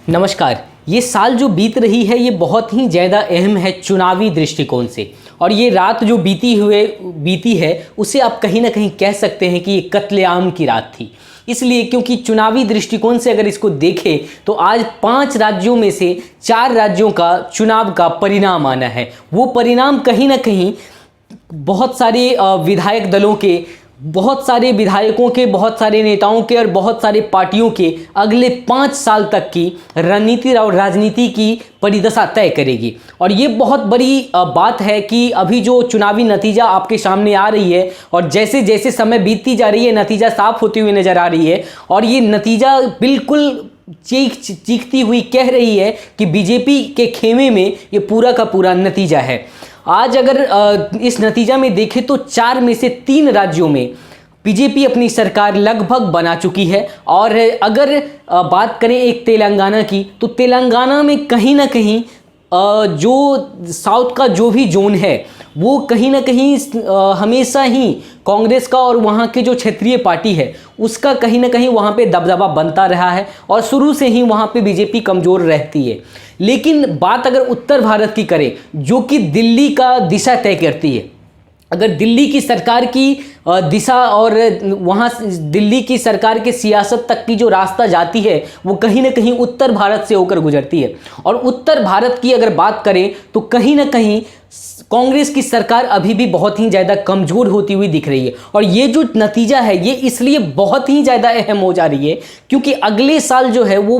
नमस्कार। ये साल जो बीत रही है ये बहुत ही ज़्यादा अहम है चुनावी दृष्टिकोण से, और ये रात जो बीती है उसे आप कहीं ना कहीं कह सकते हैं कि ये कत्लेआम की रात थी। इसलिए क्योंकि चुनावी दृष्टिकोण से अगर इसको देखें तो आज 5 राज्यों में से 4 राज्यों का चुनाव का परिणाम आना है। वो परिणाम कहीं ना कहीं बहुत सारे विधायक दलों के, बहुत सारे विधायकों के, बहुत सारे नेताओं के और बहुत सारे पार्टियों के अगले 5 साल तक की रणनीति और राजनीति की परिदशा तय करेगी। और ये बहुत बड़ी बात है कि अभी जो चुनावी नतीजा आपके सामने आ रही है और जैसे जैसे समय बीतती जा रही है नतीजा साफ होती हुई नजर आ रही है, और ये नतीजा बिल्कुल चीखती हुई कह रही है कि बीजेपी के खेमे में ये पूरा का पूरा नतीजा है। आज अगर इस नतीजा में देखें तो 4 में से 3 राज्यों में बीजेपी अपनी सरकार लगभग बना चुकी है। और अगर बात करें एक तेलंगाना की, तो तेलंगाना में कहीं ना कहीं जो साउथ का जो भी जोन है वो कहीं ना कहीं हमेशा ही कांग्रेस का और वहाँ के जो क्षेत्रीय पार्टी है उसका कहीं ना कहीं वहाँ पे दबदबा बनता रहा है और शुरू से ही वहाँ पे बीजेपी कमज़ोर रहती है। लेकिन बात अगर उत्तर भारत की करें जो कि दिल्ली का दिशा तय करती है, अगर दिल्ली की सरकार की दिशा और वहाँ दिल्ली की सरकार के सियासत तक की जो रास्ता जाती है वो कहीं ना कहीं उत्तर भारत से होकर गुजरती है। और उत्तर भारत की अगर बात करें तो कहीं ना कहीं कांग्रेस की सरकार अभी भी बहुत ही ज़्यादा कमज़ोर होती हुई दिख रही है। और ये जो नतीजा है ये इसलिए बहुत ही ज़्यादा अहम हो जा रही है क्योंकि अगले साल जो है वो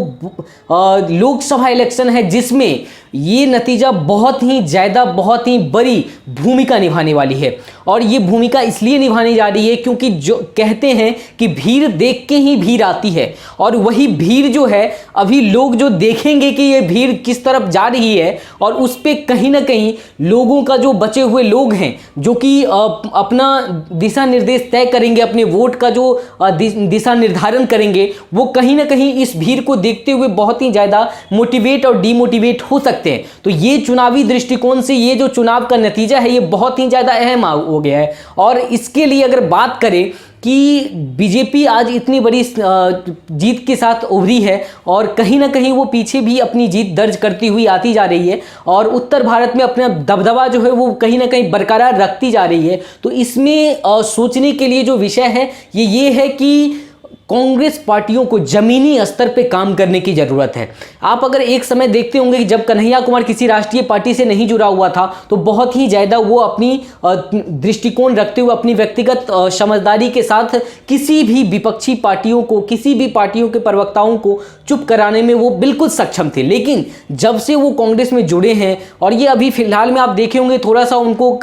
लोकसभा इलेक्शन है जिसमें ये नतीजा बहुत ही बड़ी भूमिका निभाने वाली है। और ये भूमिका इसलिए निभाने जा रही है क्योंकि जो कहते हैं कि भीड़ देख के ही भीड़ आती है, और वही भीड़ जो है अभी लोग जो देखेंगे कि ये भीड़ किस तरफ जा रही है और उस पर कहीं ना कहीं लोगों का जो बचे हुए लोग हैं जो कि अपना दिशा निर्देश तय करेंगे, अपने वोट का जो दिशा निर्धारण करेंगे, वो कहीं ना कहीं इस भीड़ को देखते हुए बहुत ही ज़्यादा मोटिवेट और डीमोटिवेट हो सकते हैं। तो ये चुनावी दृष्टिकोण से ये जो चुनाव का नतीजा है ये बहुत ही ज़्यादा अहम हो गया है। और इसके लिए अगर बात करें कि बीजेपी आज इतनी बड़ी जीत के साथ उभरी है और कहीं ना कहीं वो पीछे भी अपनी जीत दर्ज करती हुई आती जा रही है और उत्तर भारत में अपना दबदबा जो है वो कहीं ना कहीं बरकरार रखती जा रही है, तो इसमें सोचने के लिए जो विषय है ये है कि कांग्रेस पार्टियों को जमीनी स्तर पे काम करने की ज़रूरत है। आप अगर एक समय देखते होंगे कि जब कन्हैया कुमार किसी राष्ट्रीय पार्टी से नहीं जुड़ा हुआ था तो बहुत ही ज़्यादा वो अपनी दृष्टिकोण रखते हुए अपनी व्यक्तिगत समझदारी के साथ किसी भी विपक्षी पार्टियों को, किसी भी पार्टियों के प्रवक्ताओं को चुप कराने में वो बिल्कुल सक्षम थे। लेकिन जब से वो कांग्रेस में जुड़े हैं और ये अभी फिलहाल में आप देखे होंगे थोड़ा सा उनको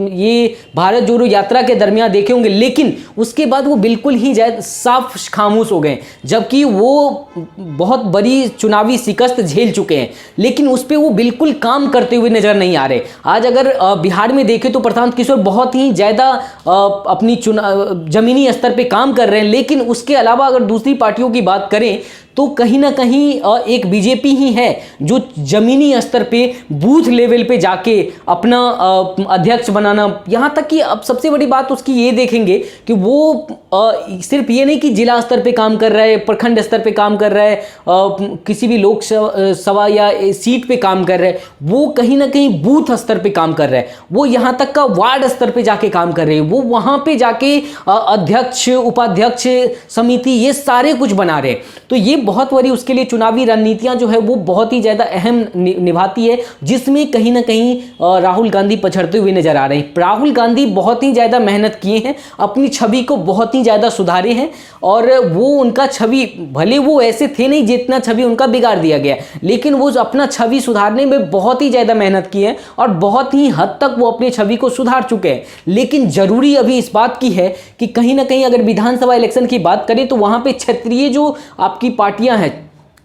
ये भारत जोड़ो यात्रा के दरमियान देखे होंगे, लेकिन उसके बाद वो बिल्कुल ही साफ खामोश हो गए, जबकि वो बहुत बड़ी चुनावी शिकस्त झेल चुके हैं लेकिन उस पर वो बिल्कुल काम करते हुए नजर नहीं आ रहे। आज अगर बिहार में देखें तो प्रशांत किशोर बहुत ही ज़्यादा अपनी जमीनी स्तर पे काम कर रहे हैं, लेकिन उसके अलावा अगर दूसरी पार्टियों की बात करें तो कहीं ना कहीं एक बीजेपी ही है जो जमीनी स्तर पे बूथ लेवल पे जाके अपना अध्यक्ष बनाना, यहाँ तक कि अब सबसे बड़ी बात उसकी ये देखेंगे कि वो सिर्फ ये नहीं कि जिला स्तर पे काम कर रहा है, प्रखंड स्तर पे काम कर रहा है, किसी भी लोकसभा या सीट पे काम कर रहा है, वो कहीं ना कहीं बूथ स्तर पे काम कर रहा है, वो यहाँ तक का वार्ड स्तर पे जाके काम कर रहे हैं, वो वहाँ पे जाके अध्यक्ष, उपाध्यक्ष, समिति ये सारे कुछ बना रहे हैं। तो ये बहुत बड़ी उसके लिए चुनावी रणनीतियां जो है वो बहुत ही ज़्यादा अहम निभाती है, जिसमें कहीं ना कहीं राहुल गांधी पछड़ते हुए नजर आ रहे हैं। राहुल गांधी बहुत ही ज़्यादा मेहनत किए हैं, अपनी छवि को बहुत ही ज़्यादा सुधारे हैं और वो उनका छवि, भले वो ऐसे थे नहीं जितना छवि उनका बिगाड़ दिया गया, लेकिन वो अपना छवि सुधारने में बहुत ही ज़्यादा मेहनत की है और बहुत ही हद तक वो अपनी छवि को सुधार चुके हैं। लेकिन ज़रूरी अभी इस बात की है कि कहीं ना कहीं अगर विधानसभा इलेक्शन की बात करें तो वहाँ पर क्षेत्रीय जो आपकी पार्टियां हैं,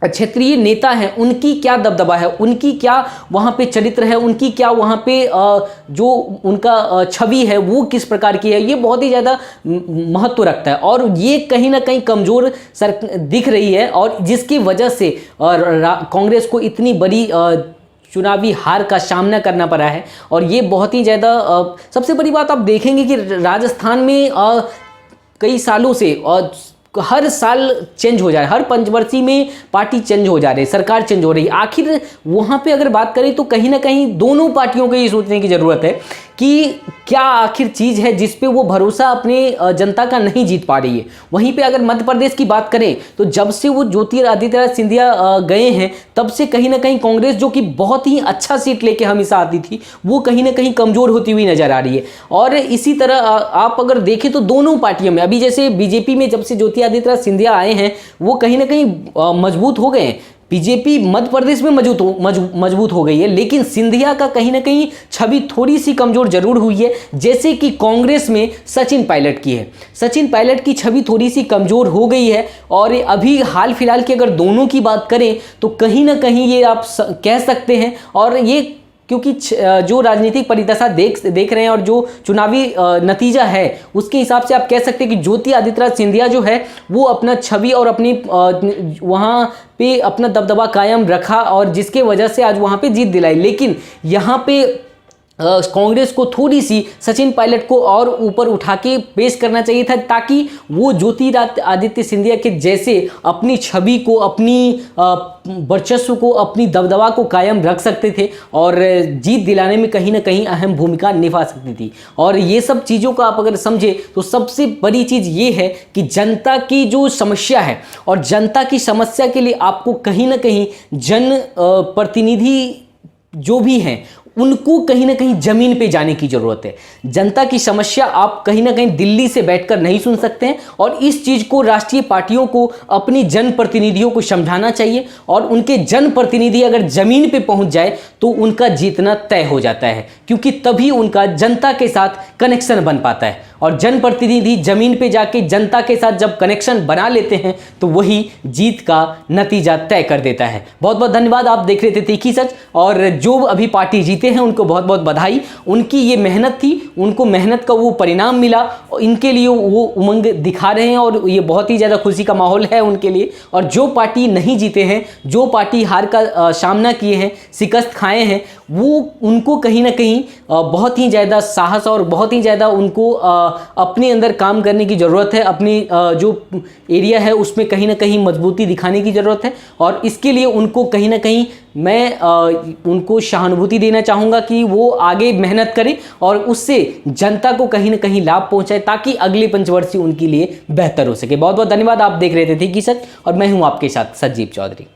क्षेत्रीय नेता हैं, उनकी क्या दबदबा है, उनकी क्या वहाँ पे चरित्र है, उनकी क्या वहाँ पे जो उनका छवि है वो किस प्रकार की है, ये बहुत ही ज़्यादा महत्व रखता है। और ये कहीं ना कहीं कमज़ोर दिख रही है और जिसकी वजह से कांग्रेस को इतनी बड़ी चुनावी हार का सामना करना पड़ा है। और ये बहुत ही ज़्यादा सबसे बड़ी बात आप देखेंगे कि राजस्थान में कई सालों से हर साल चेंज हो जा रहा है, हर पंचवर्षीय में पार्टी चेंज हो जा रही है, सरकार चेंज हो रही है। आखिर वहाँ पे अगर बात करें तो कहीं ना कहीं दोनों पार्टियों को ये सोचने की ज़रूरत है कि क्या आखिर चीज़ है जिस पे वो भरोसा अपने जनता का नहीं जीत पा रही है। वहीं पे अगर मध्य प्रदेश की बात करें तो जब से वो ज्योतिरादित्य सिंधिया गए हैं तब से कहीं ना कहीं कांग्रेस, जो कि बहुत ही अच्छा सीट लेके हमेशा आती थी, वो कहीं ना कहीं कमज़ोर होती हुई नजर आ रही है। और इसी तरह आप अगर देखें तो दोनों पार्टियों में अभी जैसे बीजेपी में जब से ज्योतिरादित्य सिंधिया आए हैं वो कहीं ना कहीं मजबूत हो गए हैं। बीजेपी मध्य प्रदेश में मजबूत हो गई है, लेकिन सिंधिया का कहीं ना कहीं छवि थोड़ी सी कमजोर जरूर हुई है, जैसे कि कांग्रेस में सचिन पायलट की है। सचिन पायलट की छवि थोड़ी सी कमजोर हो गई है। और अभी हाल फिलहाल की अगर दोनों की बात करें तो कहीं ना कहीं ये आप कह सकते हैं, और ये क्योंकि जो राजनीतिक परिदशा देख रहे हैं और जो चुनावी नतीजा है उसके हिसाब से आप कह सकते हैं कि ज्योतिरादित्य सिंधिया जो है वो अपना छवि और अपनी वहाँ पे अपना दबदबा कायम रखा, और जिसके वजह से आज वहाँ पे जीत दिलाई। लेकिन यहाँ पे कांग्रेस को थोड़ी सी सचिन पायलट को और ऊपर उठा के पेश करना चाहिए था, ताकि वो ज्योतिरादित्य सिंधिया के जैसे अपनी छवि को, अपनी वर्चस्व को, अपनी दबदबा को कायम रख सकते थे और जीत दिलाने में कहीं ना कहीं अहम भूमिका निभा सकती थी। और ये सब चीज़ों का आप अगर समझे तो सबसे बड़ी चीज़ ये है कि जनता की जो समस्या है, और जनता की समस्या के लिए आपको कहीं ना कहीं जन प्रतिनिधि जो भी हैं उनको कहीं ना कहीं जमीन पे जाने की जरूरत है। जनता की समस्या आप कहीं ना कहीं दिल्ली से बैठकर नहीं सुन सकते हैं, और इस चीज को राष्ट्रीय पार्टियों को अपनी जनप्रतिनिधियों को समझाना चाहिए। और उनके जनप्रतिनिधि अगर जमीन पे पहुंच जाए तो उनका जीतना तय हो जाता है, क्योंकि तभी उनका जनता के साथ कनेक्शन बन पाता है। और जनप्रतिनिधि जमीन पे जाके जनता के साथ जब कनेक्शन बना लेते हैं तो वही जीत का नतीजा तय कर देता है। बहुत बहुत धन्यवाद। आप देख रहे थे तीखी सच, और जो अभी पार्टी जीते हैं उनको बहुत बहुत बधाई। उनकी ये मेहनत थी, उनको मेहनत का वो परिणाम मिला, और इनके लिए वो उमंग दिखा रहे हैं, और ये बहुत ही ज़्यादा खुशी का माहौल है उनके लिए। और जो पार्टी नहीं जीते हैं, जो पार्टी हार का सामना किए हैं, शिकस्त खाए हैं, वो उनको कहीं ना कहीं बहुत ही ज़्यादा साहस और बहुत ही ज़्यादा उनको अपने अंदर काम करने की ज़रूरत है। अपनी जो एरिया है उसमें कहीं ना कहीं मजबूती दिखाने की ज़रूरत है, और इसके लिए उनको कहीं ना कहीं मैं उनको सहानुभूति देना चाहूँगा कि वो आगे मेहनत करें और उससे जनता को कहीं ना कहीं लाभ पहुँचाए, ताकि अगले पंचवर्षीय उनके लिए बेहतर हो सके। बहुत बहुत धन्यवाद। आप देख रहे थे तीखी सच, और मैं हूँ आपके साथ संजीव चौधरी।